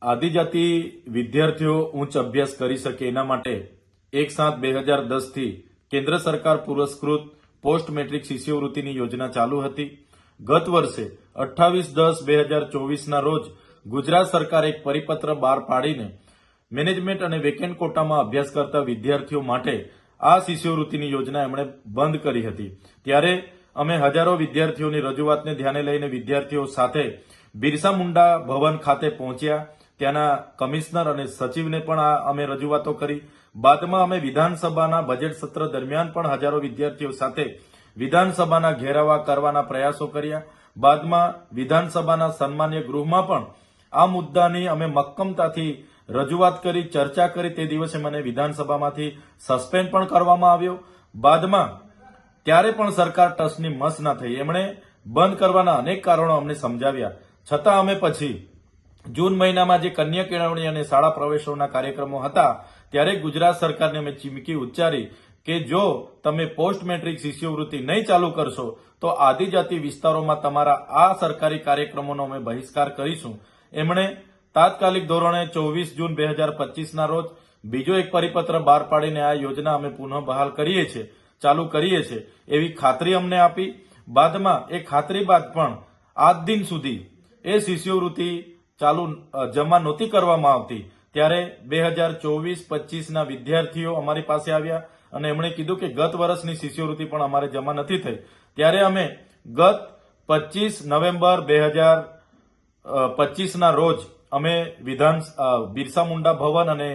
આદિજાતિ વિદ્યાર્થીઓ ઉચ્ચ અભ્યાસ કરી શકે એના માટે 1/7/2010 થી કેન્દ્ર સરકાર પુરસ્કૃત પોસ્ટ મેટ્રિક શિષ્યવૃત્તિની યોજના ચાલુ હતી। ગત વર્ષે 28/10/2024 ના રોજ ગુજરાત સરકારે એક પરિપત્ર બહાર પાડીને મેનેજમેન્ટ અને વેકેન્ટ કોટામાં અભ્યાસ કરતા વિદ્યાર્થીઓ માટે આ શિષ્યવૃત્તિની યોજના એમણે બંધ કરી હતી। ત્યારે અમે હજારો વિદ્યાર્થીઓની રજૂઆતને ધ્યાને લઈને વિદ્યાર્થીઓ સાથે બિરસા મુંડા ભવન ખાતે પહોંચ્યા। ત્યાંના કમિશનર અને સચિવને પણ અમે રજૂઆતો કરી। બાદમાં અમે વિધાનસભાના બજેટ સત્ર દરમિયાન પણ હજારો વિદ્યાર્થીઓ સાથે વિધાનસભાના ઘેરાવા કરવાના પ્રયાસો કર્યા। બાદમાં વિધાનસભાના સન્માન્ય ગૃહમાં પણ આ મુદ્દાની અમે મક્કમતાથી રજૂઆત કરી, ચર્ચા કરી। તે દિવસે મને વિધાનસભામાંથી સસ્પેન્ડ પણ કરવામાં આવ્યો। બાદમાં ત્યારે પણ સરકાર ટસની મસ ના થઈ। એમણે બંધ કરવાના અનેક કારણો અમને સમજાવ્યા, છતાં અમે પછી જૂન મહિનામાં જે કન્યા કેળવણી અને શાળા પ્રવેશોના કાર્યક્રમો હતા ત્યારે ગુજરાત સરકારને અમે ચીમકી ઉચ્ચારી કે જો તમે પોસ્ટ મેટ્રિક શિષ્યવૃત્તિ નહીં ચાલુ કરશો તો આદિજાતિ વિસ્તારોમાં તમારા આ સરકારી કાર્યક્રમોનો અમે બહિષ્કાર કરીશું। એમણે તાત્કાલિક ધોરણે 24 જૂન 2025 ના રોજ બીજો એક પરિપત્ર બહાર પાડીને આ યોજના અમે પુનઃ બહાલ કરીએ છીએ, ચાલુ કરીએ છીએ એવી ખાતરી અમને આપી। બાદમાં એ ખાતરી બાદ પણ આજ દિન સુધી એ શિષ્યવૃત્તિ જમા નહોતી કરવામાં આવતી। ત્યારે 2024-25 ના વિદ્યાર્થીઓ અમારી પાસે આવ્યા અને એમણે કીધું કે ગત વર્ષની શિષ્યવૃત્તિ પણ અમારે જમા નથી થઈ। ત્યારે અમે ગત 25 નવેમ્બર 2025 ના રોજ અમે બિરસા મુંડા ભવન અને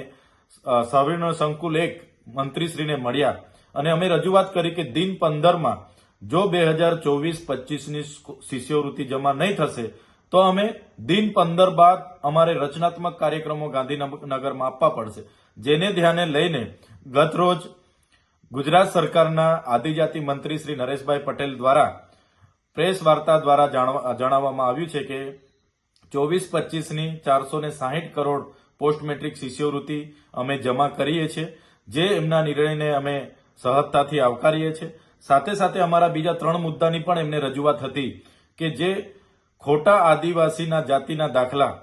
સવિર્ણ સંકુલ 1 મંત્રીશ્રીને મળ્યા અને અમે રજૂઆત કરી કે દિન 15માં જો 2024-25ની શિષ્યવૃત્તિ જમા નહીં થશે તો અમે દિન 15 બાદ અમારે રચનાત્મક કાર્યક્રમો ગાંધીનગરમાં આપવા પડશે। જેને ધ્યાને લઈને ગત રોજ ગુજરાત સરકારના આદિજાતિ મંત્રી શ્રી નરેશભાઈ પટેલ દ્વારા પ્રેસ વાર્તા દ્વારા જણાવવામાં આવ્યું છે કે 24-25ની 460 કરોડ પોસ્ટ મેટ્રિક શિષ્યવૃત્તિ અમે જમા કરીએ છીએ, જે એમના નિર્ણયને અમે સહજતાથી આવકારીએ છીએ। સાથે સાથે અમારા બીજા 3 મુદ્દાની પણ એમને રજૂઆત હતી કે જે ખોટા આદિવાસીના જાતિના દાખલા,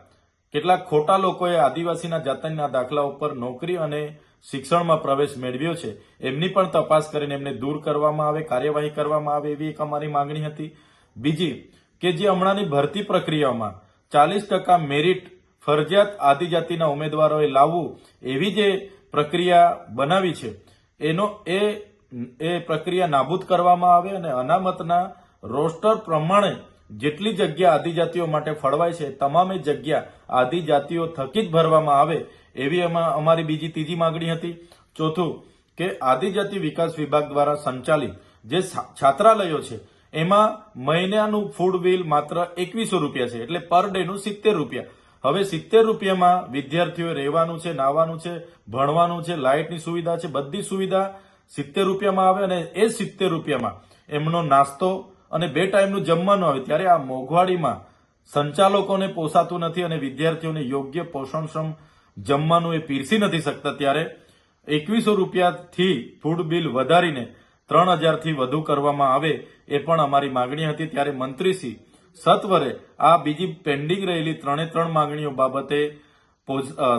કેટલાક ખોટા લોકોએ આદિવાસીના જાતિના દાખલા ઉપર નોકરી અને શિક્ષણમાં પ્રવેશ મેળવ્યો છે, એમની પણ તપાસ કરીને એમને દૂર કરવામાં આવે, કાર્યવાહી કરવામાં આવે એવી એક અમારી માંગણી હતી। બીજી કે જે હમણાંની ભરતી પ્રક્રિયામાં 40% મેરિટ ફરજિયાત આદિજાતિના ઉમેદવારોએ લાવવું એવી જે પ્રક્રિયા બનાવી છે એ પ્રક્રિયા નાબૂદ કરવામાં આવે અને અનામતના રોસ્ટર પ્રમાણે જેટલી જગ્યા આદિજાતિઓ માટે ફળવાય છે તમામે જગ્યા આદિજાતિઓ થકી જ ભરવામાં આવે એવી અમારી બીજી ત્રીજી માંગણી હતી। ચોથું કે આદિજાતિ વિકાસ વિભાગ દ્વારા સંચાલિત જે છાત્રાલયો છે એમાં મહિનાનું ફૂડ બિલ માત્ર 2100 રૂપિયા છે, એટલે પર ડેનું 70 રૂપિયા। હવે 70 રૂપિયામાં વિદ્યાર્થીઓ રહેવાનું છે, નાવાનું છે, ભણવાનું છે, લાઇટની સુવિધા છે, બધી સુવિધા 70 રૂપિયામાં આવે અને એ 70 રૂપિયામાં એમનો નાસ્તો અને 2 ટાઈમનું જમવાનું આવે। ત્યારે આ મોંઘવાડીમાં સંચાલકોને પોસાતું નથી અને વિદ્યાર્થીઓને યોગ્ય પોષણક્ષમ જમવાનું એ પીરસી નથી શકતા। ત્યારે 2100 રૂપિયાથી ફૂડ બિલ વધારીને 3000 થી વધુ કરવામાં આવે એ પણ અમારી માંગણી હતી। ત્યારે મંત્રીશ્રી સત્વરે આ બીજી પેન્ડિંગ રહેલી 3 માંગણીઓ બાબતે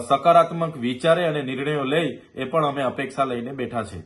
સકારાત્મક વિચારે અને નિર્ણયો લઈ એ પણ અમે અપેક્ષા લઈને બેઠા છે।